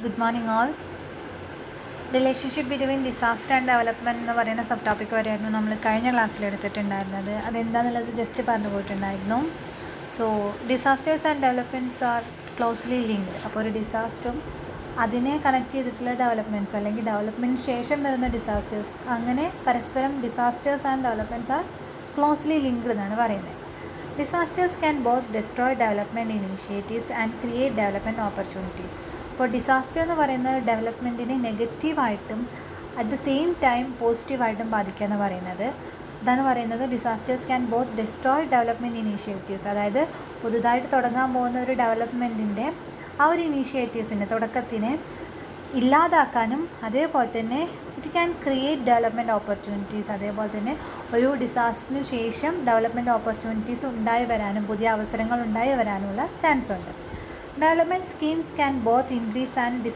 Good morning all. Relationship between disaster and development എന്ന് പറയുന്ന sub topic വരെയായിരുന്നു നമ്മൾ കഴിഞ്ഞ ക്ലാസ്സിൽ എടുത്തിട്ടുണ്ടായിരുന്നത്. അതെന്താണെന്നുള്ളത് ജസ്റ്റ് പറഞ്ഞു പോയിട്ടുണ്ടായിരുന്നു. So disasters and developments R closely linked. അപ്പോൾ ഒരു ഡിസാസ്റ്ററും അതിനെ കണക്ട് ചെയ്തിട്ടുള്ള ഡെവലപ്മെൻറ്റ്സ് അല്ലെങ്കിൽ ഡെവലപ്മെൻറ്റിന് ശേഷം വരുന്ന ഡിസാസ്റ്റേഴ്സ്, അങ്ങനെ പരസ്പരം disasters and developments R closely linked എന്നാണ് പറയുന്നത്. Disasters can both destroy development initiatives and create development opportunities. അപ്പോൾ ഡിസാസ്റ്റർ എന്ന് പറയുന്നത് ഡെവലപ്മെൻറ്റിനെ നെഗറ്റീവായിട്ടും അറ്റ് ദ സെയിം ടൈം പോസിറ്റീവായിട്ടും ബാധിക്കുക എന്ന് പറയുന്നത്. അതാണ് പറയുന്നത് disasters can both destroy development initiatives. അതായത് പുതുതായിട്ട് തുടങ്ങാൻ പോകുന്ന ഒരു ഡെവലപ്മെൻറ്റിൻ്റെ ആ ഒരു ഇനീഷ്യേറ്റീവ്സിൻ്റെ തുടക്കത്തിനെ ഇല്ലാതാക്കാനും, അതേപോലെ തന്നെ it can create development opportunities. അതേപോലെ തന്നെ ഒരു ഡിസാസ്റ്ററിന് ശേഷം ഡെവലപ്മെൻറ്റ് ഓപ്പർച്യൂണിറ്റീസ് ഉണ്ടായി വരാനും പുതിയ അവസരങ്ങൾ ഉണ്ടായി വരാനുള്ള ചാൻസ് ഉണ്ട്. Development schemes can both increase and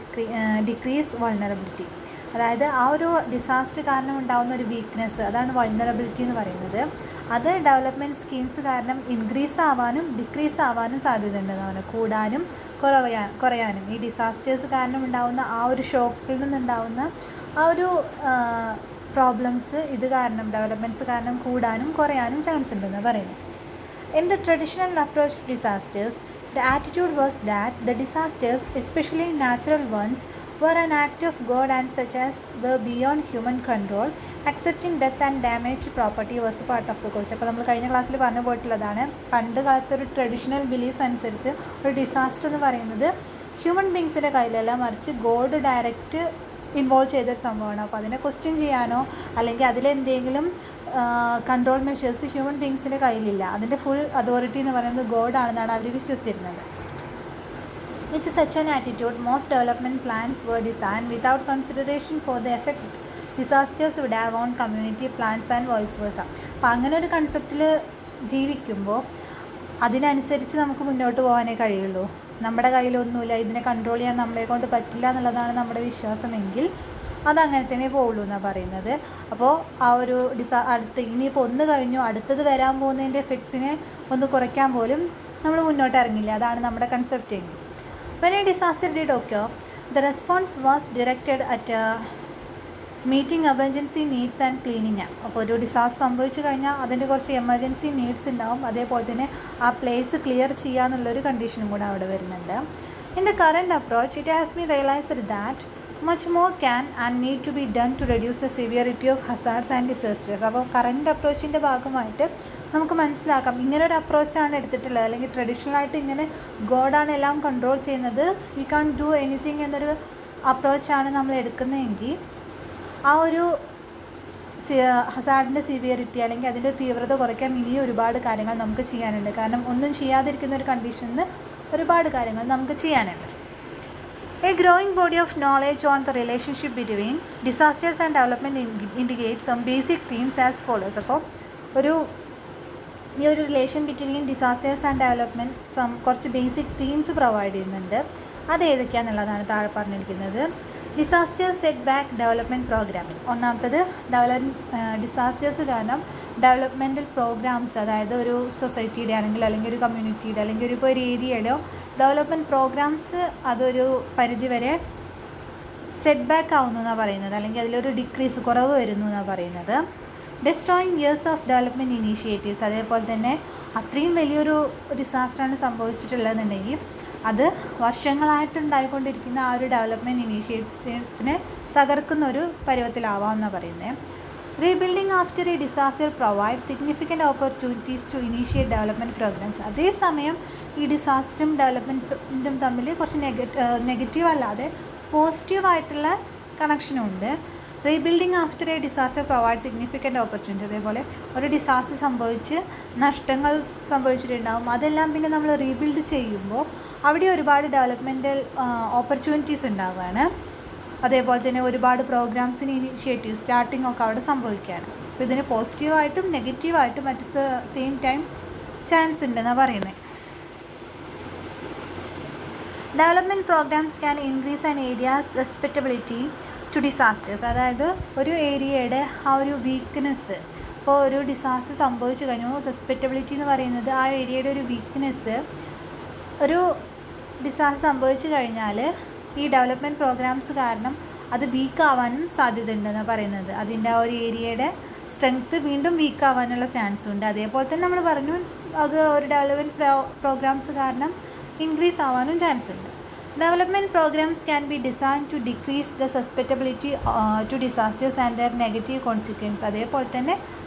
decrease vulnerability. അതായത് ആ ഒരു ഡിസാസ്റ്റർ കാരണം ഉണ്ടാകുന്ന ഒരു വീക്ക്നെസ്, അതാണ് വൾണറബിലിറ്റി എന്ന് പറയുന്നത്. അത് ഡെവലപ്മെൻറ്റ് സ്കീംസ് കാരണം ഇൻക്രീസ് ആവാനും ഡിക്രീസ് ആവാനും സാധ്യതയുണ്ടെന്നാണ്, കൂടാനും കുറയാനും. ഈ ഡിസാസ്റ്റേഴ്സ് കാരണം ഉണ്ടാകുന്ന ആ ഒരു ഷോക്കിൽ നിന്നുണ്ടാകുന്ന ആ ഒരു പ്രോബ്ലംസ് ഇത് കാരണം ഡെവലപ്മെൻറ്റ്സ് കാരണം കൂടാനും കുറയാനും ചാൻസ് ഉണ്ടെന്ന് പറയുന്നത്. In the traditional approach to disasters, the attitude was that the disasters, especially natural ones, were an act of God and such as were beyond human control. Accepting death and damaged property was a part of the course. അപ്പോൾ നമ്മൾ കഴിഞ്ഞ ക്ലാസ്സിൽ പറഞ്ഞു പോയിട്ടുള്ളതാണ്, പണ്ട് കാലത്ത് ഒരു traditional belief അനുസരിച്ച് ഒരു ഡിസാസ്റ്റർ എന്ന് പറയുന്നത് ഹ്യൂമൻ ബീങ്സിൻ്റെ കയ്യിലല്ല, മറിച്ച് ഗോഡ് ഡയറക്റ്റ് ഇൻവോൾവ് ചെയ്തൊരു സംഭവമാണ്. അപ്പോൾ അതിനെ ക്വസ്റ്റ്യൻ ചെയ്യാനോ അല്ലെങ്കിൽ അതിലെന്തെങ്കിലും കൺട്രോൾ മെഷേഴ്സ് ഹ്യൂമൻ ബീങ്സിൻ്റെ കയ്യിലില്ല. അതിൻ്റെ ഫുൾ അതോറിറ്റി എന്ന് പറയുന്നത് ഗോഡാണെന്നാണ് അവർ വിശ്വസിച്ചിരുന്നത്. With such an attitude most development plans were designed without consideration for the effect disasters would have on community plans and vice versa. അപ്പോൾ അങ്ങനെ ഒരു കൺസെപ്റ്റിൽ ജീവിക്കുമ്പോൾ അതിനനുസരിച്ച് നമുക്ക് മുന്നോട്ട് പോകാനേ കഴിയുള്ളൂ. നമ്മുടെ കയ്യിലൊന്നുമില്ല, ഇതിനെ കൺട്രോൾ ചെയ്യാൻ നമ്മളെ കൊണ്ട് പറ്റില്ല എന്നുള്ളതാണ് നമ്മുടെ വിശ്വാസമെങ്കിൽ അതങ്ങനെ തന്നെ പോവുള്ളൂ എന്നാണ് പറയുന്നത്. അപ്പോൾ ആ ഒരു ഇനിയിപ്പോൾ ഒന്ന് കഴിഞ്ഞു അടുത്തത് വരാൻ പോകുന്നതിൻ്റെ എഫക്ട്സിനെ ഒന്ന് കുറയ്ക്കാൻ പോലും നമ്മൾ മുന്നോട്ട് ഇറങ്ങില്ല. അതാണ് നമ്മുടെ കൺസെപ്റ്റ് എങ്കിൽ. When a disaster did occur, the response was directed at meeting emergency needs and cleaning. അപ്പോൾ ഒരു ഡിസാസ്റ്റർ സംഭവിച്ചു കഴിഞ്ഞാൽ അതിൻ്റെ കുറച്ച് എമർജൻസി നീഡ്സ് ഉണ്ടാവും, അതേപോലെ തന്നെ ആ പ്ലേസ് ക്ലിയർ ചെയ്യുക എന്നുള്ളൊരു കണ്ടീഷനും കൂടെ അവിടെ വരുന്നുണ്ട്. In the current approach it has been realised that much more can and need to be done to reduce the severity of hazards and disasters. അപ്പോൾ കറൻറ്റ് അപ്രോച്ചിൻ്റെ ഭാഗമായിട്ട് നമുക്ക് മനസ്സിലാക്കാം ഇങ്ങനൊരു അപ്രോച്ചാണ് എടുത്തിട്ടുള്ളത്, അല്ലെങ്കിൽ ട്രഡീഷണലായിട്ട് ഇങ്ങനെ ഗോഡാണ് എല്ലാം കൺട്രോൾ ചെയ്യുന്നത്, വി കാൺ ഡു എനിത്തിങ് എന്നൊരു അപ്രോച്ചാണ് നമ്മൾ എടുക്കുന്നതെങ്കിൽ ആ ഒരു ഹസാർഡിൻ്റെ സിവിയറിറ്റി അല്ലെങ്കിൽ അതിൻ്റെ തീവ്രത കുറയ്ക്കാൻ ഇനിയും ഒരുപാട് കാര്യങ്ങൾ നമുക്ക് ചെയ്യാനുണ്ട്. കാരണം ഒന്നും ചെയ്യാതിരിക്കുന്ന ഒരു കണ്ടീഷനിൽ ഒരുപാട് കാര്യങ്ങൾ നമുക്ക് ചെയ്യാനുണ്ട്. A growing body of knowledge on the relationship between disasters and development indicates some basic themes as follows. അപ്പോൾ ഈ ഒരു relation between disasters and development കുറച്ച് ബേസിക് തീംസ് പ്രൊവൈഡ് ചെയ്യുന്നുണ്ട്. അത് ഏതൊക്കെയാണെന്നുള്ളതാണ് താഴെ പറഞ്ഞിരിക്കുന്നത്. Disasters set back development programming. ഒന്നാമത്തത് disasters കാരണം ഡെവലപ്മെൻറ്റൽ പ്രോഗ്രാംസ്, അതായത് ഒരു സൊസൈറ്റിയുടെ ആണെങ്കിൽ അല്ലെങ്കിൽ ഒരു കമ്മ്യൂണിറ്റിയുടെ അല്ലെങ്കിൽ ഒരു ഏരിയയുടെയോ ഡെവലപ്മെൻറ്റ് പ്രോഗ്രാംസ് അതൊരു പരിധിവരെ സെറ്റ് ബാക്ക് ആവുന്നു എന്നാണ് പറയുന്നത്, അല്ലെങ്കിൽ അതിലൊരു ഡിക്രീസ് കുറവ് വരുന്നു എന്നാണ് പറയുന്നത്. Destroying years of development initiatives. അതേപോലെ തന്നെ അത്രയും വലിയൊരു ഡിസാസ്റ്ററാണ് സംഭവിച്ചിട്ടുള്ളതെന്നുണ്ടെങ്കിൽ അത് വർഷങ്ങളായിട്ടുണ്ടായിക്കൊണ്ടിരിക്കുന്ന ആ ഒരു ഡെവലപ്മെൻറ്റ് ഇനീഷ്യേറ്റീവ്സിനെ തകർക്കുന്ന ഒരു പരുവത്തിലാവാമെന്നാണ് പറയുന്നത്. Rebuilding after a disaster provide significant opportunities to initiate development programmes. അതേസമയം ഈ ഡിസാസ്റ്ററും ഡെവലപ്മെൻറ്റും തമ്മിൽ കുറച്ച് നെഗറ്റീവ് അല്ലാതെ പോസിറ്റീവായിട്ടുള്ള കണക്ഷനും ഉണ്ട്. Rebuilding after a disaster provide significant opportunity. അതേപോലെ ഒരു ഡിസാസ്റ്റർ സംഭവിച്ച് നഷ്ടങ്ങൾ സംഭവിച്ചിട്ടുണ്ടാകും, അതെല്ലാം പിന്നെ നമ്മൾ റീബിൽഡ് ചെയ്യുമ്പോൾ അവിടെ ഒരുപാട് ഡെവലപ്മെൻറ്റൽ ഓപ്പർച്യൂണിറ്റീസ് ഉണ്ടാവുകയാണ്. അതേപോലെ തന്നെ ഒരുപാട് പ്രോഗ്രാംസിന് ഇനീഷ്യേറ്റീവ് സ്റ്റാർട്ടിംഗ് ഒക്കെ അവിടെ സംഭവിക്കുകയാണ്. അപ്പോൾ ഇതിന് പോസിറ്റീവായിട്ടും നെഗറ്റീവായിട്ടും at the same time chance ഉണ്ടെന്നാണ് പറയുന്നത്. Development programs can increase an area's respectability to disasters. അതായത് ഒരു ഏരിയയുടെ ആ ഒരു വീക്ക്നെസ്, ഇപ്പോൾ ഒരു ഡിസാസ്റ്റർ സംഭവിച്ചു കഴിഞ്ഞു, സസ്പെക്റ്റബിലിറ്റി എന്ന് പറയുന്നത് ആ ഏരിയയുടെ ഒരു വീക്ക്നെസ് ഒരു ഡിസാസ്റ്റർ സംഭവിച്ചു കഴിഞ്ഞാൽ ഈ ഡെവലപ്മെൻറ്റ് പ്രോഗ്രാംസ് കാരണം അത് വീക്കാവാനും സാധ്യതയുണ്ടെന്നാണ് പറയുന്നത്. അതിൻ്റെ ആ ഒരു ഏരിയയുടെ സ്ട്രെങ്ത്ത് വീണ്ടും വീക്കാവാനുള്ള ചാൻസ് ഉണ്ട്. അതേപോലെ തന്നെ നമ്മൾ പറഞ്ഞു അത് ഒരു ഡെവലപ്മെൻറ്റ് പ്രോഗ്രാംസ് കാരണം ഇൻക്രീസ് ആവാനും ചാൻസ് ഉണ്ട്. Development programs can be design to decrease the susceptibility to disasters and their negative consequence. അതേപോലെ തന്നെ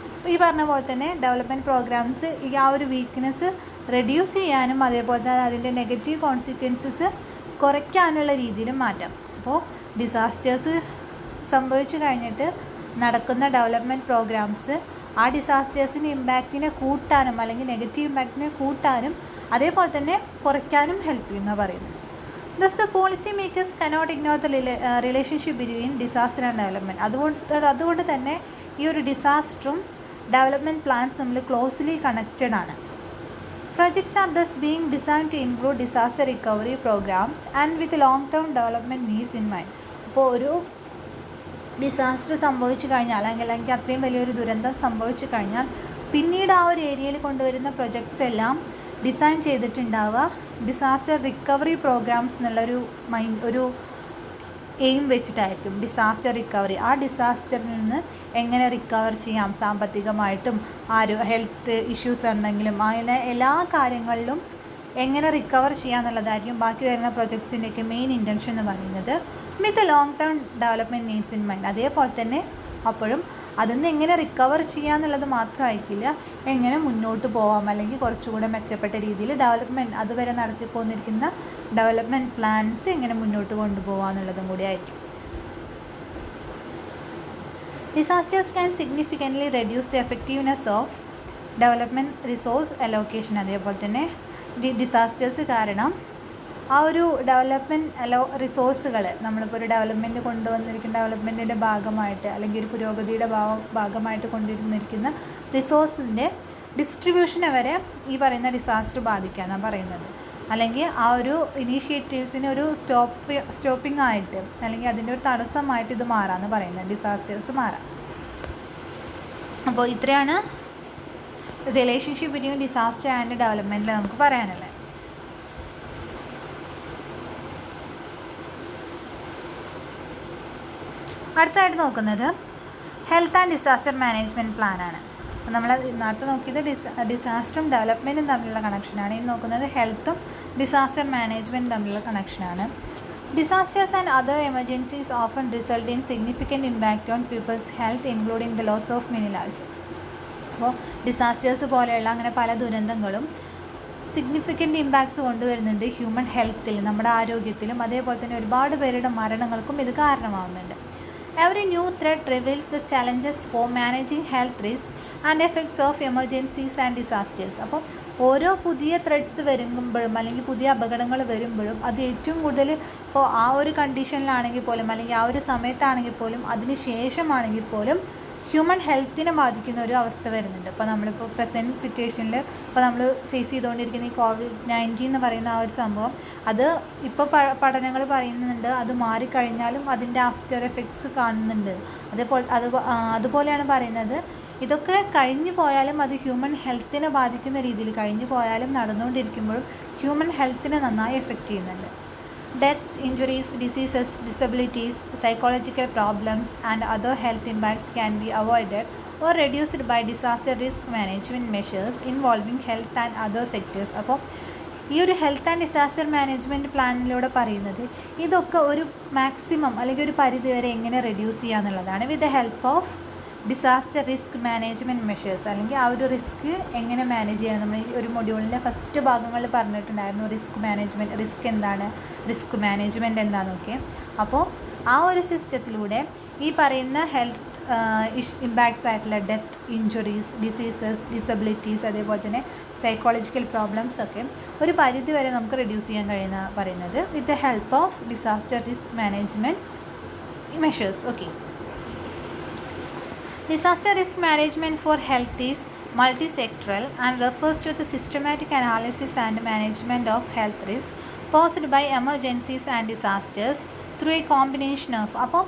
ഈ പറഞ്ഞ പോലെ തന്നെ ഡെവലപ്മെൻറ്റ് പ്രോഗ്രാംസ് ഈ ആ ഒരു വീക്ക്നെസ് റെഡ്യൂസ് ചെയ്യാനും അതേപോലെ തന്നെ അതിൻ്റെ നെഗറ്റീവ് കോൺസിക്വൻസസ് കുറയ്ക്കാനുള്ള രീതിയിലും മാറ്റാം. അപ്പോൾ ഡിസാസ്റ്റേഴ്സ് സംഭവിച്ചു കഴിഞ്ഞിട്ട് നടക്കുന്ന ഡെവലപ്മെൻറ്റ് പ്രോഗ്രാംസ് ആ ഡിസാസ്റ്റേഴ്സിൻ്റെ ഇമ്പാക്റ്റിനെ കൂട്ടാനും അല്ലെങ്കിൽ നെഗറ്റീവ് ഇമ്പാക്റ്റിനെ കൂട്ടാനും അതേപോലെ തന്നെ കുറയ്ക്കാനും ഹെൽപ്പ് ചെയ്യുമെന്നാണ് പറയുന്നത്. Thus the policy makers cannot ignore the relationship between disaster and development. അതുകൊണ്ട് തന്നെ ഈ ഒരു ഡിസാസ്റ്ററും ഡെവലപ്മെൻറ്റ് പ്ലാൻസ് നമ്മൾ ക്ലോസ്ലി കണക്റ്റഡ് ആണ്. Projects are thus being designed to include disaster recovery programs and with long-term development needs in mind. അപ്പോൾ ഒരു disaster സംഭവിച്ചു കഴിഞ്ഞാൽ അല്ലെങ്കിൽ അത്രയും വലിയൊരു ദുരന്തം സംഭവിച്ചു കഴിഞ്ഞാൽ പിന്നീട് ആ ഒരു ഏരിയയിൽ കൊണ്ടുവരുന്ന പ്രൊജക്ട്സ് എല്ലാം ഡിസൈൻ ചെയ്തിട്ടുണ്ടാവുക ഡിസാസ്റ്റർ റിക്കവറി പ്രോഗ്രാംസ് എന്നുള്ളൊരു ഒരു എയിം വെച്ചിട്ടായിരിക്കും. ഡിസാസ്റ്റർ റിക്കവറി, ആ ഡിസാസ്റ്ററിൽ നിന്ന് എങ്ങനെ റിക്കവർ ചെയ്യാം, സാമ്പത്തികമായിട്ടും ഹെൽത്ത് ഇഷ്യൂസ് ഉണ്ടെങ്കിലും അങ്ങനെ എല്ലാ കാര്യങ്ങളിലും എങ്ങനെ റിക്കവർ ചെയ്യാന്നുള്ളതായിരിക്കും ബാക്കി വരുന്ന പ്രൊജക്ട്സിൻ്റെയൊക്കെ മെയിൻ ഇൻറ്റൻഷൻ എന്ന് പറയുന്നത്. With long term development needs in mind. അതേപോലെ തന്നെ അപ്പോഴും അതിൽ നിന്ന് എങ്ങനെ റിക്കവർ ചെയ്യാന്നുള്ളത് മാത്രമായിരിക്കില്ല, എങ്ങനെ മുന്നോട്ട് പോകാം അല്ലെങ്കിൽ കുറച്ചുകൂടെ മെച്ചപ്പെട്ട രീതിയിൽ ഡെവലപ്മെൻറ്റ് അതുവരെ നടത്തിപ്പോന്നിരിക്കുന്ന ഡെവലപ്മെൻറ്റ് പ്ലാൻസ് എങ്ങനെ മുന്നോട്ട് കൊണ്ടുപോകാമെന്നുള്ളതും കൂടി ആയിരിക്കും. Disasters can significantly reduce the effectiveness of development resource allocation. അതേപോലെ തന്നെ ഡിസാസ്റ്റേഴ്സ് കാരണം ആ ഒരു ഡെവലപ്മെൻറ്റ് റിസോഴ്സുകൾ നമ്മളിപ്പോൾ ഒരു ഡെവലപ്മെൻറ്റ് കൊണ്ടുവന്നിരിക്കുന്ന ഡെവലപ്മെൻറ്റിൻ്റെ ഭാഗമായിട്ട് അല്ലെങ്കിൽ ഒരു പുരോഗതിയുടെ ഭാഗമായിട്ട് കൊണ്ടുവന്നിരിക്കുന്ന റിസോഴ്സിൻ്റെ ഡിസ്ട്രിബ്യൂഷനെ വരെ ഈ പറയുന്ന ഡിസാസ്റ്റർ ബാധിക്കാമെന്നാണ് പറയുന്നത്. അല്ലെങ്കിൽ ആ ഒരു ഇനീഷ്യേറ്റീവ്സിന് ഒരു സ്റ്റോപ്പിംഗ് ആയിട്ട് അല്ലെങ്കിൽ അതിൻ്റെ ഒരു തടസ്സമായിട്ട് ഇത് മാറാമെന്ന് പറയുന്നത്, ഡിസാസ്റ്റേഴ്സ് മാറാം. അപ്പോൾ ഇത്രയാണ് റിലേഷൻഷിപ്പ് ബിറ്റ്വീൻ ഡിസാസ്റ്റർ ആൻഡ് ഡെവലപ്മെൻറ്റിൽ നമുക്ക് പറയാനുള്ളത്. അടുത്തായിട്ട് നോക്കുന്നത് ഹെൽത്ത് ആൻഡ് ഡിസാസ്റ്റർ മാനേജ്മെൻറ്റ് പ്ലാനാണ്. അപ്പോൾ നമ്മൾ നേരത്തെ നോക്കിയത് ഡിസാസ്റ്ററും ഡെവലപ്മെൻറ്റും തമ്മിലുള്ള കണക്ഷനാണ്. ഇനി നോക്കുന്നത് ഹെൽത്തും ഡിസാസ്റ്റർ മാനേജ്മെൻറ്റും തമ്മിലുള്ള കണക്ഷനാണ്. Disasters and other emergencies often result in significant impact on people's health including the loss of many lives. അപ്പോൾ ഡിസാസ്റ്റേഴ്സ് പോലെയുള്ള അങ്ങനെ പല ദുരന്തങ്ങളും സിഗ്നിഫിക്കൻ്റ് ഇമ്പാക്ട്സ് കൊണ്ടുവരുന്നുണ്ട് ഹ്യൂമൻ ഹെൽത്തിൽ, നമ്മുടെ ആരോഗ്യത്തിലും. അതേപോലെ തന്നെ ഒരുപാട് പേരുടെ മരണങ്ങൾക്കും ഇത് കാരണമാവുന്നുണ്ട്. Every new threat reveals the challenges for managing health risks and effects of emergencies and disasters. അപ്പോൾ ഓരോ പുതിയ ത്രെഡ്സ് വരുമ്പോഴും അല്ലെങ്കിൽ പുതിയ അപകടങ്ങൾ വരുമ്പോഴും അത് ഏറ്റവും കൂടുതൽ ഇപ്പോൾ ആ ഒരു കണ്ടീഷനിലാണെങ്കിൽ പോലും അല്ലെങ്കിൽ ആ ഒരു സമയത്താണെങ്കിൽ പോലും അതിന് ശേഷമാണെങ്കിൽ പോലും ഹ്യൂമൻ ഹെൽത്തിനെ ബാധിക്കുന്ന ഒരു അവസ്ഥ വരുന്നുണ്ട്. ഇപ്പോൾ നമ്മളിപ്പോൾ പ്രസൻറ്റ് സിറ്റുവേഷനിൽ ഇപ്പോൾ നമ്മൾ ഫേസ് ചെയ്തുകൊണ്ടിരിക്കുന്ന ഈ COVID-19 എന്ന് പറയുന്ന ആ ഒരു സംഭവം, അത് ഇപ്പോൾ പഠനങ്ങൾ പറയുന്നുണ്ട് അത് മാറിക്കഴിഞ്ഞാലും അതിൻ്റെ ആഫ്റ്റർ എഫക്ട്സ് കാണുന്നുണ്ട്. അതുപോലെയാണ് പറയുന്നത് ഇതൊക്കെ കഴിഞ്ഞു പോയാലും അത് ഹ്യൂമൻ ഹെൽത്തിനെ ബാധിക്കുന്ന രീതിയിൽ കഴിഞ്ഞു പോയാലും നടന്നുകൊണ്ടിരിക്കുമ്പോഴും ഹ്യൂമൻ ഹെൽത്തിനെ നന്നായി എഫക്റ്റ് ചെയ്യുന്നുണ്ട്. Deaths, injuries, diseases, disabilities, psychological problems and other health impacts can be avoided or reduced by disaster risk management measures involving health and other sectors. അപ്പോൾ ഈ ഒരു ഹെൽത്ത് ആൻഡ് ഡിസാസ്റ്റർ മാനേജ്മെൻറ്റ് പ്ലാനിലൂടെ പറയുന്നത് ഇതൊക്കെ ഒരു maximum അല്ലെങ്കിൽ ഒരു പരിധി വരെ എങ്ങനെ റെഡ്യൂസ് ചെയ്യുക എന്നുള്ളതാണ്. With the help of disaster risk management measures, അല്ലെങ്കിൽ ആ ഒരു റിസ്ക് എങ്ങനെ മാനേജ് ചെയ്യണം. നമ്മൾ ഈ ഒരു മൊഡ്യൂളിൻ്റെ ഫസ്റ്റ് ഭാഗങ്ങളിൽ പറഞ്ഞിട്ടുണ്ടായിരുന്നു റിസ്ക് എന്താണ്, റിസ്ക് മാനേജ്മെൻറ്റ് എന്താണെന്നൊക്കെ. അപ്പോൾ ആ ഒരു സിസ്റ്റത്തിലൂടെ ഈ പറയുന്ന ഹെൽത്ത് ഇമ്പാക്ട്സ് ആയിട്ടുള്ള ഡെത്ത്, ഇഞ്ചുറീസ്, ഡിസീസസ്, ഡിസബിലിറ്റീസ്, അതേപോലെ തന്നെ സൈക്കോളജിക്കൽ പ്രോബ്ലംസ് ഒക്കെ ഒരു പരിധി വരെ നമുക്ക് റെഡ്യൂസ് ചെയ്യാൻ കഴിയുന്ന പറയുന്നത് with the help of disaster risk management measures. Okay, disaster risk management for health is multi-sectoral and refers to the systematic analysis and management of health risks posed by emergencies and disasters through a combination of. അപ്പോൾ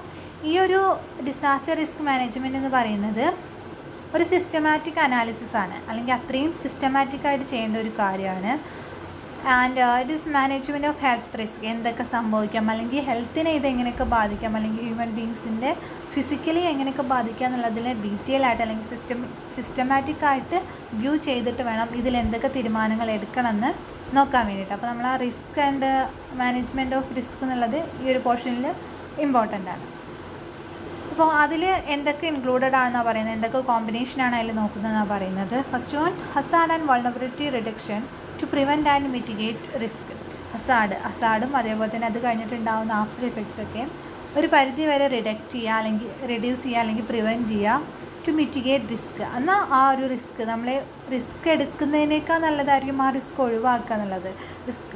ഈ ഒരു disaster risk management എന്ന് പറയുന്നത് ഒരു systematic analysis ആണ്, അല്ലെങ്കിൽ അത്രയും സിസ്റ്റമാറ്റിക്കായിട്ട് ചെയ്യേണ്ട ഒരു കാര്യമാണ്. And it is management of health risk. എന്തൊക്കെ സംഭവിക്കാം, അല്ലെങ്കിൽ ഹെൽത്തിനെ ഇതെങ്ങനെയൊക്കെ ബാധിക്കാം, അല്ലെങ്കിൽ ഹ്യൂമൻ ബീങ്സിൻ്റെ ഫിസിക്കലി എങ്ങനെയൊക്കെ ബാധിക്കാം എന്നുള്ളതിൽ ഡീറ്റെയിൽ ആയിട്ട് അല്ലെങ്കിൽ സിസ്റ്റമാറ്റിക് ആയിട്ട് വ്യൂ ചെയ്തിട്ട് വേണം ഇതിൽ എന്തൊക്കെ തീരുമാനങ്ങൾ എടുക്കണമെന്ന് നോക്കാൻ വേണ്ടിയിട്ട്. അപ്പോൾ നമ്മൾ ആ risk and management of risk എന്നുള്ളത് ഈ ഒരു പോർഷനിൽ ഇമ്പോർട്ടൻ്റ് ആണ്. അപ്പോൾ അതിൽ എന്തൊക്കെ ഇൻക്ലൂഡഡ് ആണെന്നാണ് പറയുന്നത്, എന്തൊക്കെ കോമ്പിനേഷനാണ് അതിൽ നോക്കുന്നതെന്നാണ് പറയുന്നത്. First one, hazard and vulnerability reduction to prevent and mitigate risk. ഹസാർഡും അതേപോലെ തന്നെ അത് കഴിഞ്ഞിട്ടുണ്ടാകുന്ന ആഫ്റ്റർ ഇഫക്ട്സ് ഒക്കെ ഒരു പരിധി വരെ റിഡക്റ്റ് ചെയ്യുക, അല്ലെങ്കിൽ റെഡ്യൂസ് ചെയ്യുക, അല്ലെങ്കിൽ പ്രിവെൻറ്റ് ചെയ്യുക ടു മിറ്റിഗേറ്റ് റിസ്ക്. എന്നാൽ ആ ഒരു റിസ്ക് റിസ്ക് എടുക്കുന്നതിനേക്കാൾ നല്ലതായിരിക്കും ആ റിസ്ക് ഒഴിവാക്കുക എന്നുള്ളത്.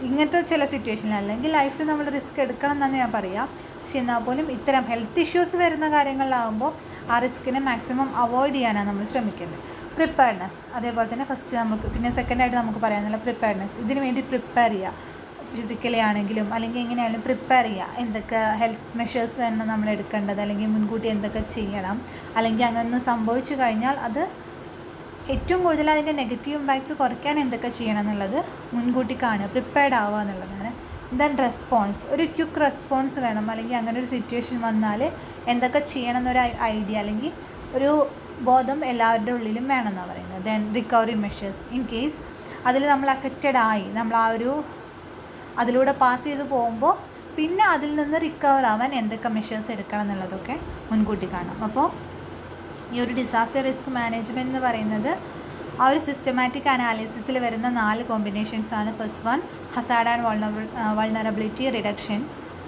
ഇങ്ങനത്തെ ചില സിറ്റുവേഷനിൽ അല്ലെങ്കിൽ ലൈഫിൽ നമ്മൾ റിസ്ക് എടുക്കണം എന്നാണ് ഞാൻ പറയാം. പക്ഷെ എന്നാൽ പോലും ഇത്തരം ഹെൽത്ത് ഇഷ്യൂസ് വരുന്ന കാര്യങ്ങളിലാകുമ്പോൾ ആ റിസ്കിനെ മാക്സിമം അവോയ്ഡ് ചെയ്യാനാണ് നമ്മൾ ശ്രമിക്കുന്നത്. പ്രിപ്പയർനെസ്, അതേപോലെ തന്നെ ഫസ്റ്റ് നമുക്ക്, പിന്നെ സെക്കൻഡായിട്ട് നമുക്ക് പറയാനുള്ള പ്രിപ്പയർനെസ്. ഇതിന് വേണ്ടി പ്രിപ്പയർ ചെയ്യുക, ഫിസിക്കലി ആണെങ്കിലും അല്ലെങ്കിൽ എങ്ങനെയാണെങ്കിലും പ്രിപ്പയർ ചെയ്യുക. എന്തൊക്കെ ഹെൽത്ത് മെഷേഴ്സ് തന്നെ നമ്മൾ എടുക്കേണ്ടത്, അല്ലെങ്കിൽ മുൻകൂട്ടി എന്തൊക്കെ ചെയ്യണം, അല്ലെങ്കിൽ അങ്ങനെ സംഭവിച്ചു കഴിഞ്ഞാൽ അത് ഏറ്റവും കൂടുതൽ അതിൻ്റെ നെഗറ്റീവ് ഇമ്പാക്ട്സ് കുറയ്ക്കാൻ എന്തൊക്കെ ചെയ്യണം എന്നുള്ളത് മുൻകൂട്ടി കാണുക, പ്രിപ്പയർഡ് ആവുക എന്നുള്ളതാണ്. ദെൻ റെസ്പോൺസ്, ഒരു ക്വിക്ക് റെസ്പോൺസ് വേണം, അല്ലെങ്കിൽ അങ്ങനെ ഒരു സിറ്റുവേഷൻ വന്നാൽ എന്തൊക്കെ ചെയ്യണം എന്നൊരു ഐഡിയ അല്ലെങ്കിൽ ഒരു ബോധം എല്ലാവരുടെ ഉള്ളിലും വേണമെന്നാണ് പറയുന്നത്. Then recovery measures, in case അതിൽ നമ്മൾ അഫക്റ്റഡ് ആയി, നമ്മൾ ആ ഒരു അതിലൂടെ പാസ് ചെയ്ത് പോകുമ്പോൾ പിന്നെ അതിൽ നിന്ന് റിക്കവർ ആവാൻ എന്തൊക്കെ മെഷേഴ്സ് എടുക്കണം എന്നുള്ളതൊക്കെ മുൻകൂട്ടി കാണാം. അപ്പോൾ ഈ ഒരു ഡിസാസ്റ്റർ റിസ്ക് മാനേജ്മെൻറ്റ് എന്ന് പറയുന്നത് ആ ഒരു സിസ്റ്റമാറ്റിക് അനാലിസിസിൽ വരുന്ന 4 കോമ്പിനേഷൻസാണ്. First one, hazard and vulnerability reduction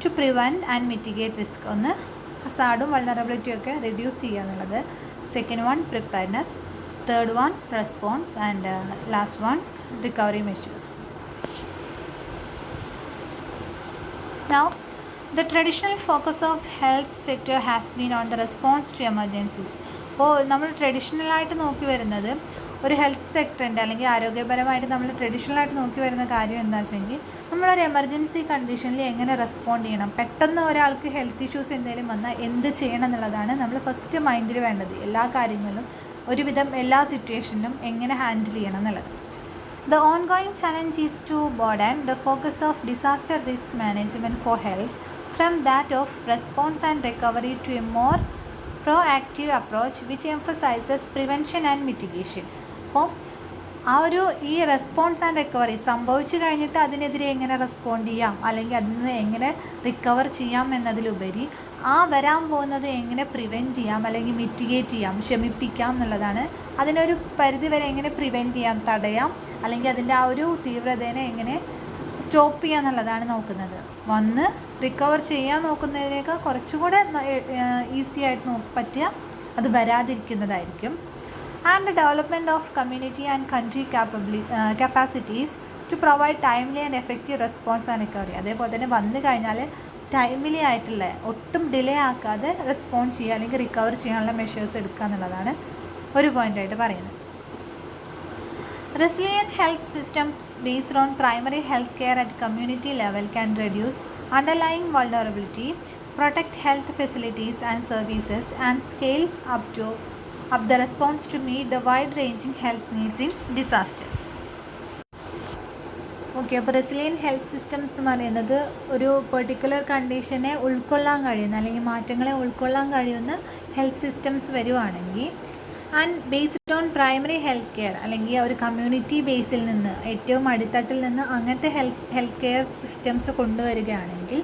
to prevent and mitigate risk. ഒന്ന് ഹസാർഡും വൾണറബിലിറ്റിയും ഒക്കെ റെഡ്യൂസ് ചെയ്യുക എന്നുള്ളത്. Second one, preparedness. Third one, response. And last one, recovery measures. Now, the traditional focus of health sector has been on the response to emergencies. അപ്പോൾ നമ്മൾ ട്രഡീഷണലായിട്ട് നോക്കി വരുന്നത് ഒരു ഹെൽത്ത് സെക്ടറിൻ്റെ അല്ലെങ്കിൽ ആരോഗ്യപരമായിട്ട് നമ്മൾ ട്രഡീഷണലായിട്ട് നോക്കി വരുന്ന കാര്യം എന്താണെന്ന് വെച്ചെങ്കിൽ നമ്മളൊരു എമർജൻസി കണ്ടീഷനിൽ എങ്ങനെ റെസ്പോണ്ട് ചെയ്യണം, പെട്ടെന്ന് ഒരാൾക്ക് ഹെൽത്ത് ഇഷ്യൂസ് എന്തെങ്കിലും വന്നാൽ എന്ത് ചെയ്യണം എന്നുള്ളതാണ് നമ്മൾ ഫസ്റ്റ് മൈൻഡിൽ വേണ്ടത്. എല്ലാ കാര്യങ്ങളിലും ഒരുവിധം എല്ലാ സിറ്റുവേഷനിലും എങ്ങനെ ഹാൻഡിൽ ചെയ്യണം എന്നുള്ളത്. The ongoing challenge is to broaden the focus of disaster risk management for health from that of response and recovery to a more proactive approach which emphasizes prevention and mitigation. അപ്പോൾ ഈ response and recovery സംഭവിച്ചു കഴിഞ്ഞിട്ട് അതിനെതിരെ എങ്ങനെ respond ചെയ്യാം, അല്ലെങ്കിൽ അതിൽ നിന്ന് എങ്ങനെ റിക്കവർ ചെയ്യാം എന്നതിലുപരി വരാൻ പോകുന്നത് എങ്ങനെ പ്രിവെൻറ്റ് ചെയ്യാം, അല്ലെങ്കിൽ മിറ്റിഗേറ്റ് ചെയ്യാം, ശമിപ്പിക്കാം എന്നുള്ളതാണ്. അതിനൊരു പരിധി വരെ എങ്ങനെ പ്രിവെൻറ്റ് ചെയ്യാം, തടയാം, അല്ലെങ്കിൽ അതിൻ്റെ ആ ഒരു തീവ്രതയെ എങ്ങനെ സ്റ്റോപ്പ് ചെയ്യുക എന്നുള്ളതാണ് നോക്കുന്നത്. വന്ന് റിക്കവർ ചെയ്യാൻ നോക്കുന്നതിനേക്കാൾ കുറച്ചുകൂടെ ഈസി ആയിട്ട് പറ്റുക അത് വരാതിരിക്കുന്നതായിരിക്കും. And the development of community and country capacities to provide timely and effective response and recovery. അതേപോലെ തന്നെ വന്നു കഴിഞ്ഞാൽ ടൈംലി ആയിട്ടുള്ള ഒട്ടും ഡിലേ ആക്കാതെ റെസ്പോണ്ട് ചെയ്യുക അല്ലെങ്കിൽ റിക്കവർ ചെയ്യാനുള്ള മെഷേഴ്സ് എടുക്കുക എന്നുള്ളതാണ് ഒരു പോയിൻ്റായിട്ട് പറയുന്നത്. Resilient health systems based on primary health care at community level can reduce underlying vulnerability, protect health facilities and services, and scale up the response to meet the wide-ranging health needs in disasters. Okay, അപ്പോൾ resilient health systems എന്ന് പറയുന്നത് ഒരു particular കണ്ടീഷനെ ഉൾക്കൊള്ളാൻ കഴിയുന്ന അല്ലെങ്കിൽ മാറ്റങ്ങളെ ഉൾക്കൊള്ളാൻ കഴിയുന്ന ഹെൽത്ത് സിസ്റ്റംസ് വരുവാണെങ്കിൽ and based on primary health care അല്ലെങ്കിൽ ഒരു കമ്മ്യൂണിറ്റി ബേസിൽ നിന്ന് ഏറ്റവും അടിത്തട്ടിൽ നിന്ന് അങ്ങനത്തെ ഹെൽത്ത് കെയർ സിസ്റ്റംസ് കൊണ്ടുവരികയാണെങ്കിൽ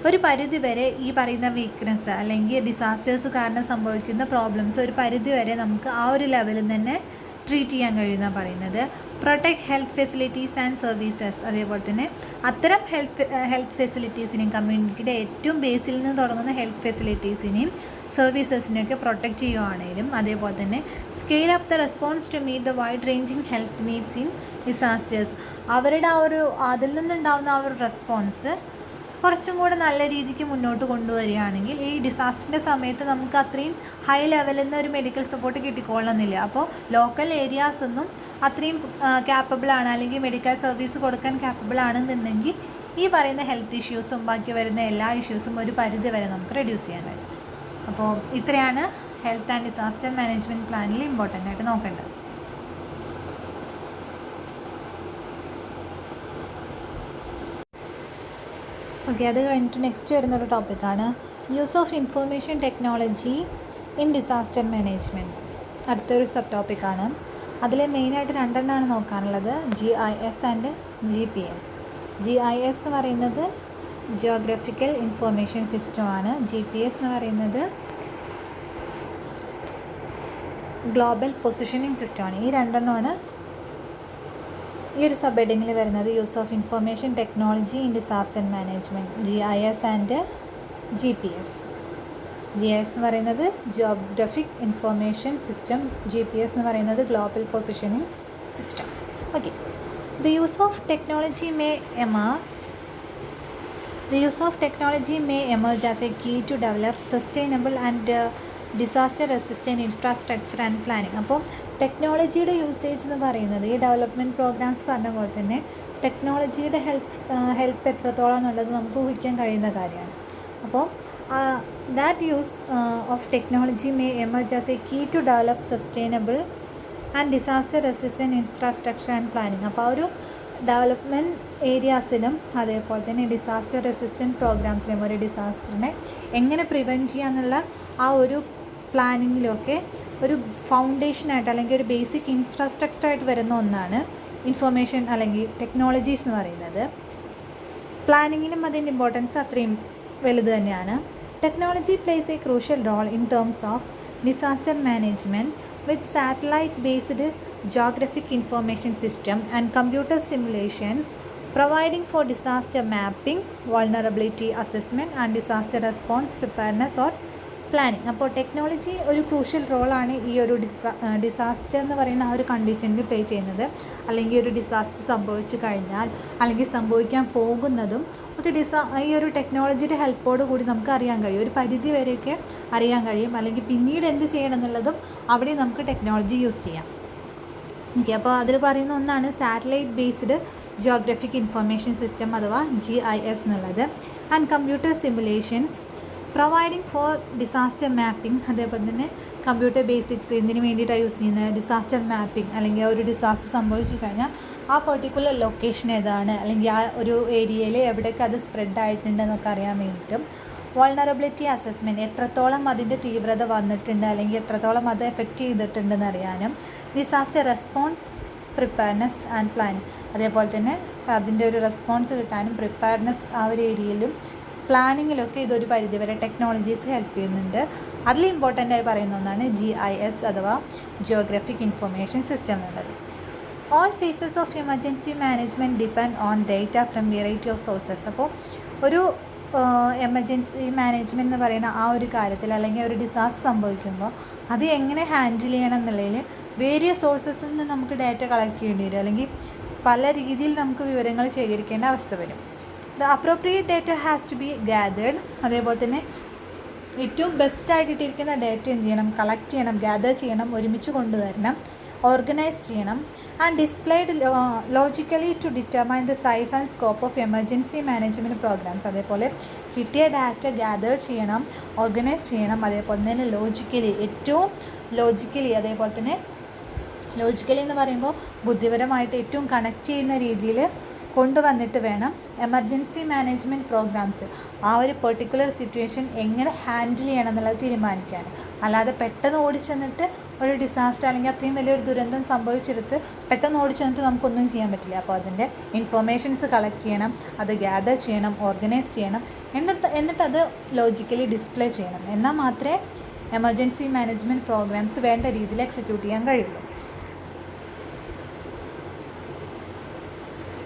ഒരു പരിധി വരെ ഈ പറയുന്ന വീക്ക്നെസ് അല്ലെങ്കിൽ ഡിസാസ്റ്റേഴ്സ് കാരണം സംഭവിക്കുന്ന പ്രോബ്ലംസ് ഒരു പരിധി വരെ നമുക്ക് ആ ഒരു ലെവലിൽ തന്നെ ട്രീറ്റ് ചെയ്യാൻ കഴിയുമെന്നാണ് പറയുന്നത്. Protect health facilities and services, അതേപോലെ തന്നെ അത്തരം ഹെൽത്ത് ഫെസിലിറ്റീസിനെയും കമ്മ്യൂണിറ്റിയുടെ ഏറ്റവും ബേസിൽ നിന്ന് തുടങ്ങുന്ന ഹെൽത്ത് ഫെസിലിറ്റീസിനെയും സർവീസസിനെയൊക്കെ പ്രൊട്ടക്റ്റ് ചെയ്യുകയാണെങ്കിലും അതേപോലെ തന്നെ scale up the response to meet the wide ranging health needs in disasters. അവരുടെ അതിൽ നിന്നുണ്ടാകുന്ന ആ ഒരു റെസ്പോൺസ് കുറച്ചും കൂടെ നല്ല രീതിക്ക് മുന്നോട്ട് കൊണ്ടുവരികയാണെങ്കിൽ ഈ ഡിസാസ്റ്ററിൻ്റെ സമയത്ത് നമുക്ക് അത്രയും ഹൈ ലെവലിൽ നിന്ന് ഒരു മെഡിക്കൽ സപ്പോർട്ട് കിട്ടിക്കൊള്ളണമെന്നില്ല. അപ്പോൾ ലോക്കൽ ഏരിയാസൊന്നും അത്രയും ക്യാപ്പബിളാണ് അല്ലെങ്കിൽ മെഡിക്കൽ സർവീസ് കൊടുക്കാൻ ക്യാപ്പബിൾ ആണെന്നുണ്ടെങ്കിൽ ഈ പറയുന്ന ഹെൽത്ത് ഇഷ്യൂസും ബാക്കി വരുന്ന എല്ലാ ഇഷ്യൂസും ഒരു പരിധി വരെ നമുക്ക് റെഡ്യൂസ് ചെയ്യാൻ കഴിയും. അപ്പോൾ ഇത്രയാണ് ഹെൽത്ത് ആൻഡ് ഡിസാസ്റ്റർ മാനേജ്മെൻറ്റ് പ്ലാനിൽ ഇമ്പോർട്ടൻ്റ് ആയിട്ട് നോക്കേണ്ടത്. ഓക്കെ, അത് കഴിഞ്ഞിട്ട് നെക്സ്റ്റ് വരുന്നൊരു ടോപ്പിക്കാണ് use of information technology in disaster management. അടുത്തൊരു സബ് ടോപ്പിക്കാണ്. അതിൽ മെയിനായിട്ട് രണ്ടെണ്ണമാണ് നോക്കാനുള്ളത്, GIS ആൻഡ് GPS. GIS എന്ന് പറയുന്നത് ജിയോഗ്രഫിക്കൽ ഇൻഫർമേഷൻ സിസ്റ്റമാണ്. GPS എന്ന് പറയുന്നത് ഗ്ലോബൽ പൊസിഷനിങ് സിസ്റ്റമാണ്. ഈ രണ്ടെണ്ണമാണ് ഈ ഒരു സബ് ഹെഡിങ്ങിൽ വരുന്നത്, use of information technology in disaster management, GIS and GPS. GIS എന്ന് പറയുന്നത് ജിയോഗ്രഫിക് ഇൻഫർമേഷൻ സിസ്റ്റം, GPS എന്ന് പറയുന്നത് global positioning system. Okay, the use of technology may emerge as a key to develop sustainable and disaster resistant infrastructure and planning. അപ്പോൾ ടെക്നോളജിയുടെ usage എന്ന് പറയുന്നത് ഈ development programmes പറഞ്ഞ പോലെ തന്നെ ടെക്നോളജിയുടെ ഹെൽപ്പ് എത്രത്തോളം എന്നുള്ളത് നമുക്ക് ഊഹിക്കാൻ കഴിയുന്ന കാര്യമാണ്. അപ്പോൾ that use of technology may emerge as a key to develop sustainable and disaster resistant infrastructure and planning. അപ്പോൾ ആ ഒരു ഡെവലപ്മെൻറ്റ് ഏരിയാസിലും അതേപോലെ തന്നെ ഡിസാസ്റ്റർ റെസിസ്റ്റൻറ്റ് പ്രോഗ്രാംസിലും ഒരു ഡിസാസ്റ്ററിനെ എങ്ങനെ പ്രിവെൻറ്റ് ചെയ്യാന്നുള്ള ആ ഒരു പ്ലാനിങ്ങിലൊക്കെ ഒരു ഫൗണ്ടേഷനായിട്ട് അല്ലെങ്കിൽ ഒരു ബേസിക് ഇൻഫ്രാസ്ട്രക്ചറായിട്ട് വരുന്ന ഒന്നാണ് ഇൻഫർമേഷൻ അല്ലെങ്കിൽ ടെക്നോളജീസ് എന്ന് പറയുന്നത്. പ്ലാനിങ്ങിനും അതിൻ്റെ ഇമ്പോർട്ടൻസ് അത്രയും വലുത് തന്നെയാണ്. Technology plays a crucial role in terms of disaster management with satellite based geographic information system and computer simulations providing for disaster mapping, vulnerability assessment and disaster response preparedness or planning. അപ്പോൾ technology ഒരു crucial റോളാണ് ഈ ഒരു disaster എന്ന് പറയുന്ന ആ ഒരു കണ്ടീഷനിൽ പ്ലേ ചെയ്യുന്നത്. അല്ലെങ്കിൽ ഒരു ഡിസാസ്റ്റർ സംഭവിച്ചു കഴിഞ്ഞാൽ അല്ലെങ്കിൽ സംഭവിക്കാൻ പോകുന്നതും ഒക്കെ ഈ ഒരു ടെക്നോളജിയുടെ ഹെൽപ്പോട് കൂടി നമുക്ക് അറിയാൻ കഴിയും. ഒരു പരിധി വരെയൊക്കെ അറിയാൻ കഴിയും. അല്ലെങ്കിൽ പിന്നീട് എന്ത് ചെയ്യണം എന്നുള്ളതും അവിടെ നമുക്ക് ടെക്നോളജി യൂസ് ചെയ്യാം. ഓക്കെ, അപ്പോൾ അതിൽ പറയുന്ന ഒന്നാണ് satellite based Geographic information system അഥവാ GIS എന്നുള്ളത്. And computer simulations providing four disaster mapping. അതേപോലെ തന്നെ കമ്പ്യൂട്ടർ ബേസിക്സ് എന്തിനു വേണ്ടിയിട്ടാണ് യൂസ് ചെയ്യുന്നത്, ഡിസാസ്റ്റർ മാപ്പിംഗ്. അല്ലെങ്കിൽ ഒരു ഡിസാസ്റ്റർ സംഭവിച്ചു കഴിഞ്ഞാൽ ആ പെർട്ടിക്കുലർ ലൊക്കേഷൻ ഏതാണ്, അല്ലെങ്കിൽ ആ ഒരു ഏരിയയിൽ എവിടെയൊക്കെ അത് സ്പ്രെഡ് ആയിട്ടുണ്ടെന്നൊക്കെ അറിയാൻ വേണ്ടിയിട്ടും. വൾണറബിലിറ്റി അസസ്മെൻറ്റ്, എത്രത്തോളം അതിൻ്റെ തീവ്രത വന്നിട്ടുണ്ട് അല്ലെങ്കിൽ എത്രത്തോളം അത് എഫക്റ്റ് ചെയ്തിട്ടുണ്ടെന്ന് അറിയാനും. Disaster response preparedness and planning, അതേപോലെ തന്നെ അതിൻ്റെ ഒരു റെസ്പോൺസ് കിട്ടാനും പ്രിപ്പയർനെസ് ആ ഒരു ഏരിയയിലും പ്ലാനിങ്ങിലൊക്കെ ഇതൊരു പരിധിവരെ ടെക്നോളജീസ് ഹെൽപ്പ് ചെയ്യുന്നുണ്ട്. അതിൽ ഇമ്പോർട്ടൻ്റ് ആയി പറയുന്ന ഒന്നാണ് GIS അഥവാ ജിയോഗ്രഫിക് ഇൻഫർമേഷൻ സിസ്റ്റം എന്നുള്ളത്. All phases of emergency management depend on data from variety of sources. അപ്പോൾ ഒരു എമർജൻസി മാനേജ്മെൻറ്റ് എന്ന് പറയുന്ന ആ ഒരു കാര്യത്തിൽ അല്ലെങ്കിൽ ഒരു ഡിസാസ്റ്റർ സംഭവിക്കുമ്പോൾ അത് എങ്ങനെ ഹാൻഡിൽ ചെയ്യണം എന്നുള്ളതിൽ വേരിയസ് സോഴ്സസിൽ നിന്ന് നമുക്ക് ഡാറ്റ കളക്ട് ചെയ്യേണ്ടി വരും. അല്ലെങ്കിൽ പല രീതിയിൽ നമുക്ക് വിവരങ്ങൾ ശേഖരിക്കേണ്ട അവസ്ഥ വരും. The appropriate data has to be gathered. അതേപോലെ തന്നെ ഏറ്റവും ബെസ്റ്റായി കിട്ടിയിരിക്കുന്ന ഡാറ്റ എന്ത് ചെയ്യണം, കളക്ട് ചെയ്യണം, ഗ്യാതർ ചെയ്യണം, ഒരുമിച്ച് കൊണ്ടുവരണം, ഓർഗനൈസ് ചെയ്യണം. And displayed logically to determine the size and scope of emergency management programmes. അതേപോലെ കിട്ടിയ ഡാറ്റ ഗ്യാതർ ചെയ്യണം, ഓർഗനൈസ് ചെയ്യണം, അതേപോലെ തന്നെ ഏറ്റവും ലോജിക്കലി അതേപോലെ തന്നെ ലോജിക്കലി എന്ന് പറയുമ്പോൾ ബുദ്ധിപരമായിട്ട് ഏറ്റവും കണക്ട് ചെയ്യുന്ന രീതിയിൽ കൊണ്ടുവന്നിട്ട് വേണം എമർജൻസി മാനേജ്മെൻറ്റ് പ്രോഗ്രാംസ് ആ ഒരു പെർട്ടിക്കുലർ സിറ്റുവേഷൻ എങ്ങനെ ഹാൻഡിൽ ചെയ്യണം എന്നുള്ളത് തീരുമാനിക്കാൻ. അല്ലാതെ പെട്ടെന്ന് ഓടിച്ചെന്നിട്ട് ഒരു ഡിസാസ്റ്റർ അല്ലെങ്കിൽ അത്രയും വലിയൊരു ദുരന്തം സംഭവിച്ചെടുത്ത് പെട്ടെന്ന് ഓടിച്ചെന്നിട്ട് നമുക്കൊന്നും ചെയ്യാൻ പറ്റില്ല. അപ്പോൾ അതിൻ്റെ ഇൻഫർമേഷൻസ് കളക്ട് ചെയ്യണം, അത് ഗ്യാദർ ചെയ്യണം, ഓർഗനൈസ് ചെയ്യണം, എന്നിട്ട് അത് ലോജിക്കലി ഡിസ്പ്ലേ ചെയ്യണം. എന്നാൽ മാത്രമേ എമർജൻസി മാനേജ്മെൻറ്റ് പ്രോഗ്രാംസ് വേണ്ട രീതിയിൽ എക്സിക്യൂട്ട് ചെയ്യാൻ കഴിയുള്ളൂ.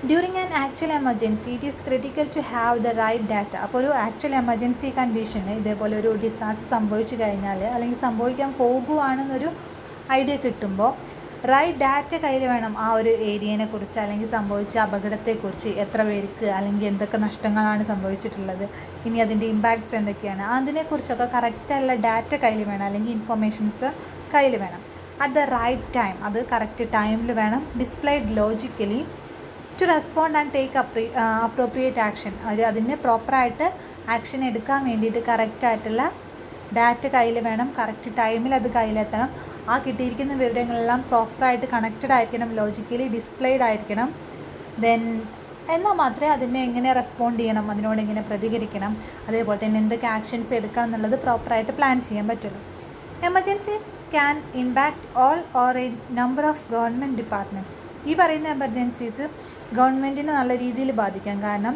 During an actual emergency it is critical to have the right data. അപ്പോൾ ഒരു ആക്ച്വൽ എമർജൻസി കണ്ടീഷന് ഇതേപോലെ ഒരു ഡിസാസ്റ്റർ സംഭവിച്ചു കഴിഞ്ഞാൽ അല്ലെങ്കിൽ സംഭവിക്കാൻ പോകുകയാണെന്നൊരു ഐഡിയ കിട്ടുമ്പോൾ റൈറ്റ് ഡാറ്റ കയ്യിൽ വേണം. ആ ഒരു ഏരിയനെ കുറിച്ച് അല്ലെങ്കിൽ സംഭവിച്ച അപകടത്തെക്കുറിച്ച്, എത്ര പേർക്ക് അല്ലെങ്കിൽ എന്തൊക്കെ നഷ്ടങ്ങളാണ് സംഭവിച്ചിട്ടുള്ളത്, ഇനി അതിൻ്റെ ഇമ്പാക്ട്സ് എന്തൊക്കെയാണ്, അതിനെക്കുറിച്ചൊക്കെ കറക്റ്റായുള്ള ഡാറ്റ കയ്യിൽ വേണം, അല്ലെങ്കിൽ ഇൻഫർമേഷൻസ് കയ്യിൽ വേണം. അറ്റ് ദ റൈറ്റ് ടൈം, അത് കറക്റ്റ് ടൈമിൽ വേണം. Displayed logically to respond and take appropriate action. അതിന് പ്രോപ്പറായിട്ട് ആക്ഷൻ എടുക്കാൻ വേണ്ടിയിട്ട് കറക്റ്റായിട്ടുള്ള ഡാറ്റ കയ്യിൽ വേണം, കറക്റ്റ് ടൈമിൽ അത് കയ്യിലെത്തണം. ആ കിട്ടിയിരിക്കുന്ന വിവരങ്ങളെല്ലാം പ്രോപ്പറായിട്ട് കണക്റ്റഡ് ആയിരിക്കണം, ലോജിക്കലി ഡിസ്പ്ലേഡ് ആയിരിക്കണം. ദെൻ എന്നാൽ മാത്രമേ അതിനെ എങ്ങനെ റെസ്പോണ്ട് ചെയ്യണം, അതിനോട് എങ്ങനെ പ്രതികരിക്കണം, അതേപോലെ തന്നെ എന്തൊക്കെ ആക്ഷൻസ് എടുക്കണം എന്നുള്ളത് പ്രോപ്പറായിട്ട് പ്ലാൻ ചെയ്യാൻ പറ്റുള്ളൂ. Emergency can impact all or A number of government departments. ഈ പറയുന്ന എമർജൻസീസ് ഗവൺമെൻറ്റിനെ നല്ല രീതിയിൽ ബാധിക്കാം. കാരണം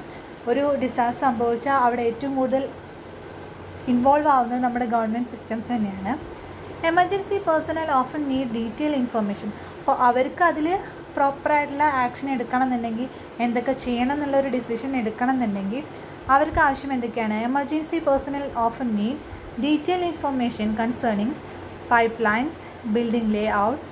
ഒരു ഡിസാസ്റ്റർ സംഭവിച്ചാൽ അവിടെ ഏറ്റവും കൂടുതൽ ഇൻവോൾവ് ആവുന്നത് നമ്മുടെ ഗവൺമെൻറ് സിസ്റ്റംസ് തന്നെയാണ്. Emergency personnel often need detail information. അപ്പോൾ അവർക്ക് അതിൽ പ്രോപ്പറായിട്ടുള്ള ആക്ഷൻ എടുക്കണം എന്നുണ്ടെങ്കിൽ, എന്തൊക്കെ ചെയ്യണം എന്നുള്ളൊരു ഡിസിഷൻ എടുക്കണം എന്നുണ്ടെങ്കിൽ അവർക്ക് ആവശ്യം എന്തൊക്കെയാണ്? Emergency personnel often need detail information concerning pipelines, building layouts,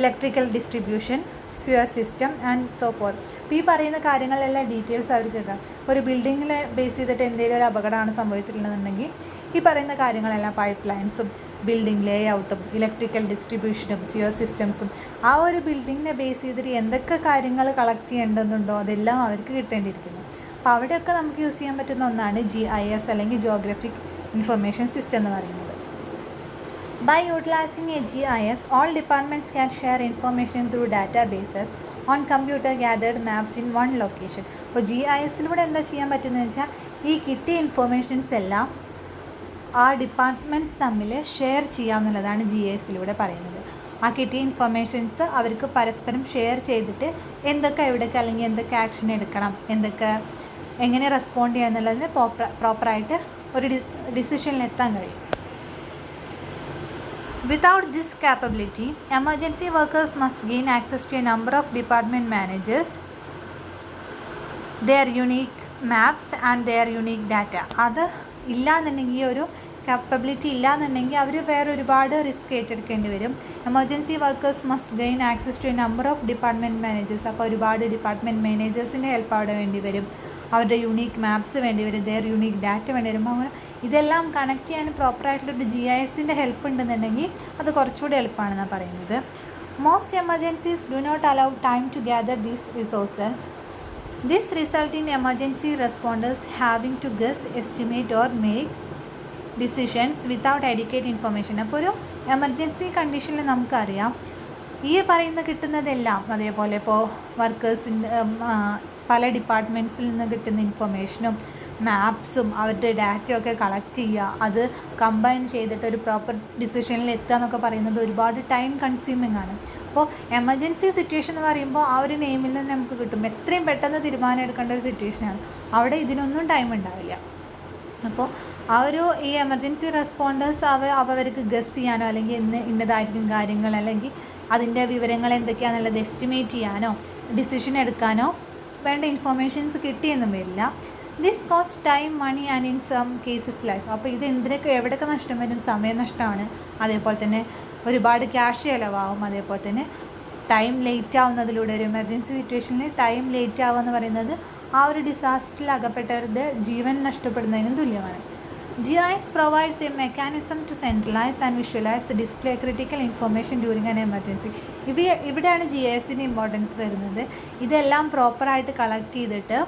electrical distribution, sewer system and so forth. അപ്പോൾ ഈ പറയുന്ന കാര്യങ്ങളിലെല്ലാം ഡീറ്റെയിൽസ് അവർക്ക് കിട്ടാം. ഇപ്പോൾ ഒരു ബിൽഡിങ്ങിൽ ബേസ് ചെയ്തിട്ട് എന്തെങ്കിലും ഒരു അപകടമാണ് സംഭവിച്ചിട്ടുണ്ടെന്നുണ്ടെങ്കിൽ ഈ പറയുന്ന കാര്യങ്ങളെല്ലാം പൈപ്പ് ലൈൻസും ബിൽഡിംഗ് ലേ ഔട്ടും ഇലക്ട്രിക്കൽ ഡിസ്ട്രിബ്യൂഷനും സ്യൂർ സിസ്റ്റംസും ആ ഒരു ബിൽഡിങ്ങിനെ ബേസ് ചെയ്തിട്ട് എന്തൊക്കെ കാര്യങ്ങൾ കളക്ട് ചെയ്യേണ്ടതുണ്ടോ അതെല്ലാം അവർക്ക് കിട്ടേണ്ടിയിരിക്കുന്നു. അപ്പോൾ അവിടെയൊക്കെ നമുക്ക് യൂസ് ചെയ്യാൻ പറ്റുന്ന ഒന്നാണ് GIS അല്ലെങ്കിൽ ജിയോഗ്രഫിക് ഇൻഫർമേഷൻ സിസ്റ്റം എന്ന് പറയുന്നത്. By utilizing a GIS, all departments can share information through databases on computer gathered maps in one location. അപ്പോൾ GISലൂടെ എന്താ ചെയ്യാൻ പറ്റുന്നത് വെച്ചാൽ ഈ കിട്ടിയ ഇൻഫർമേഷൻസ് എല്ലാം ആ ഡിപ്പാർട്ട്മെൻറ്റ്സ് തമ്മിൽ ഷെയർ ചെയ്യാമെന്നുള്ളതാണ് GISലൂടെ പറയുന്നത്. ആ കിട്ടിയ ഇൻഫർമേഷൻസ് അവർക്ക് പരസ്പരം ഷെയർ ചെയ്തിട്ട് എന്തൊക്കെ എവിടേക്ക് അല്ലെങ്കിൽ എന്തൊക്കെ ആക്ഷൻ എടുക്കണം, എന്തൊക്കെ എങ്ങനെ റെസ്പോണ്ട് ചെയ്യുക എന്നുള്ളതിന് പ്രോപ്പറായിട്ട് ഒരു ഡിസിഷനിലെത്താൻ കഴിയും. Without this capability, emergency workers must gain access to a number of department managers, their unique maps and their unique data. അത് ഇല്ലാന്നുണ്ടെങ്കിൽ, ഒരു കാപ്പബിലിറ്റി ഇല്ലാന്നുണ്ടെങ്കിൽ അവർ വേറെ ഒരുപാട് റിസ്ക് ഏറ്റെടുക്കേണ്ടി വരും. Emergency workers must gain access to a number of department managers. അപ്പോൾ ഒരുപാട് ഡിപ്പാർട്ട്മെൻറ്റ് മാനേജേഴ്സിൻ്റെ ഹെൽപ്പ് അവിടെ വേണ്ടി വരും, അവരുടെ യുണീക്ക് മാപ്സ് വേണ്ടി വരും, ദെയർ യുണീക്ക് ഡാറ്റ വേണ്ടി വരുമ്പോൾ അങ്ങനെ ഇതെല്ലാം കണക്ട് ചെയ്യാൻ പ്രോപ്പറായിട്ടുള്ളൊരു GISൻ്റെ ഹെൽപ്പ് ഉണ്ടെന്നുണ്ടെങ്കിൽ അത് കുറച്ചുകൂടി എളുപ്പമാണെന്നാണ് പറയുന്നത്. Most emergencies do not allow time to gather these resources. This result in emergency responders having to guess, estimate or make decisions without adequate information. അപ്പോൾ ഒരു എമർജൻസി കണ്ടീഷനിൽ നമുക്കറിയാം ഈ പറയുന്ന കിട്ടുന്നതെല്ലാം, അതേപോലെ ഇപ്പോൾ വർക്കേഴ്സിൻ്റെ പല ഡിപ്പാർട്ട്മെൻറ്റ്സിൽ നിന്ന് കിട്ടുന്ന ഇൻഫർമേഷനും മാപ്സും അവരുടെ ഡാറ്റയൊക്കെ കളക്ട് ചെയ്യുക, അത് കമ്പൈൻ ചെയ്തിട്ട് ഒരു പ്രോപ്പർ ഡിസിഷനിൽ എത്തുക എന്നൊക്കെ പറയുന്നത് ഒരുപാട് ടൈം കൺസ്യൂമിംഗ് ആണ്. അപ്പോൾ എമർജൻസി സിറ്റുവേഷൻ എന്ന് പറയുമ്പോൾ ആ ഒരു നെയിമിൽ നിന്ന് നമുക്ക് കിട്ടും, എത്രയും പെട്ടെന്ന് തീരുമാനം എടുക്കേണ്ട ഒരു സിറ്റുവേഷനാണ്. അവിടെ ഇതിനൊന്നും ടൈം ഉണ്ടാവില്ല. അപ്പോൾ ആ ഒരു ഈ എമർജൻസി റെസ്പോണ്ടേഴ്സ് അവർക്ക് ഗസ് ചെയ്യാനോ അല്ലെങ്കിൽ ഇന്നതായിരിക്കും കാര്യങ്ങൾ അല്ലെങ്കിൽ അതിൻ്റെ വിവരങ്ങൾ എന്തൊക്കെയാണെന്നുള്ളത് എസ്റ്റിമേറ്റ് ചെയ്യാനോ ഡിസിഷൻ എടുക്കാനോ വേണ്ട ഇൻഫർമേഷൻസ് കിട്ടിയെന്നും വരില്ല. This cost time, money and in some cases life. അപ്പോൾ ഇത് എവിടെയൊക്കെ നഷ്ടം വരും? സമയനഷ്ടമാണ്, അതേപോലെ തന്നെ ഒരുപാട് ക്യാഷ് ചിലവാകും, അതേപോലെ തന്നെ ടൈം ലേറ്റ് ആവുന്നതിലൂടെ ഒരു എമർജൻസി സിറ്റുവേഷനിൽ ടൈം ലേറ്റ് ആവുക എന്ന് പറയുന്നത് ആ ഒരു ഡിസാസ്റ്ററിൽ അകപ്പെട്ടവരുടെ ജീവൻ നഷ്ടപ്പെടുന്നതിനും തുല്യമാണ്. GIS provides a mechanism to centralize and visualize the display critical information during an emergency. ഇവിടെയാണ് GISൻ്റെ ഇമ്പോർട്ടൻസ് വരുന്നത്. ഇതെല്ലാം പ്രോപ്പറായിട്ട് കളക്ട് ചെയ്തിട്ട്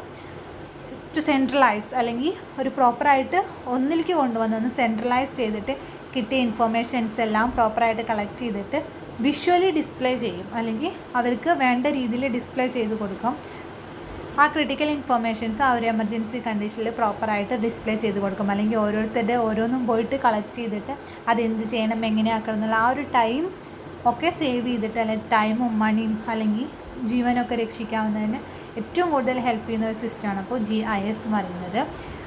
ടു സെൻട്രലൈസ് അല്ലെങ്കിൽ ഒരു പ്രോപ്പറായിട്ട് ഒന്നിലേക്ക് കൊണ്ടുവന്ന് സെൻട്രലൈസ് ചെയ്തിട്ട് കിട്ടിയ ഇൻഫർമേഷൻസ് എല്ലാം പ്രോപ്പറായിട്ട് കളക്ട് ചെയ്തിട്ട് വിഷ്വലി ഡിസ്പ്ലേ ചെയ്യും, അല്ലെങ്കിൽ അവർക്ക് വേണ്ട രീതിയിൽ ഡിസ്പ്ലേ ചെയ്ത് കൊടുക്കും. ആ ക്രിട്ടിക്കൽ ഇൻഫർമേഷൻസ് ആ ഒരു എമർജൻസി കണ്ടീഷനിൽ പ്രോപ്പറായിട്ട് ഡിസ്പ്ലേ ചെയ്ത് കൊടുക്കും, അല്ലെങ്കിൽ ഓരോരുത്തരുടെ ഓരോന്നും പോയിട്ട് കളക്ട് ചെയ്തിട്ട് അതെന്ത് ചെയ്യണം, എങ്ങനെയാക്കണം എന്നുള്ള ആ ഒരു ടൈം ഒക്കെ സേവ് ചെയ്തിട്ട്, അല്ലെങ്കിൽ ടൈമും മണിയും അല്ലെങ്കിൽ ജീവനൊക്കെ രക്ഷിക്കാവുന്നതിന് ഏറ്റവും കൂടുതൽ ഹെൽപ്പ് ചെയ്യുന്ന ഒരു സിസ്റ്റമാണ് അപ്പോൾ GIS എന്ന് പറയുന്നത്.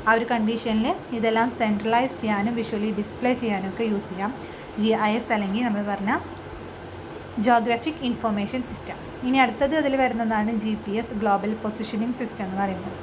ആ ഒരു കണ്ടീഷനിൽ ഇതെല്ലാം സെൻട്രലൈസ് ചെയ്യാനും വിഷ്വലി ഡിസ്പ്ലേ ചെയ്യാനും ഒക്കെ യൂസ് ചെയ്യാം GIS, അല്ലെങ്കിൽ നമ്മൾ പറഞ്ഞ ജിയോഗ്രഫിക് ഇൻഫർമേഷൻ സിസ്റ്റം. ഇനി അടുത്തത് അതിൽ വരുന്നതാണ് GPS ഗ്ലോബൽ പൊസിഷനിങ് സിസ്റ്റം എന്ന് പറയുന്നത്.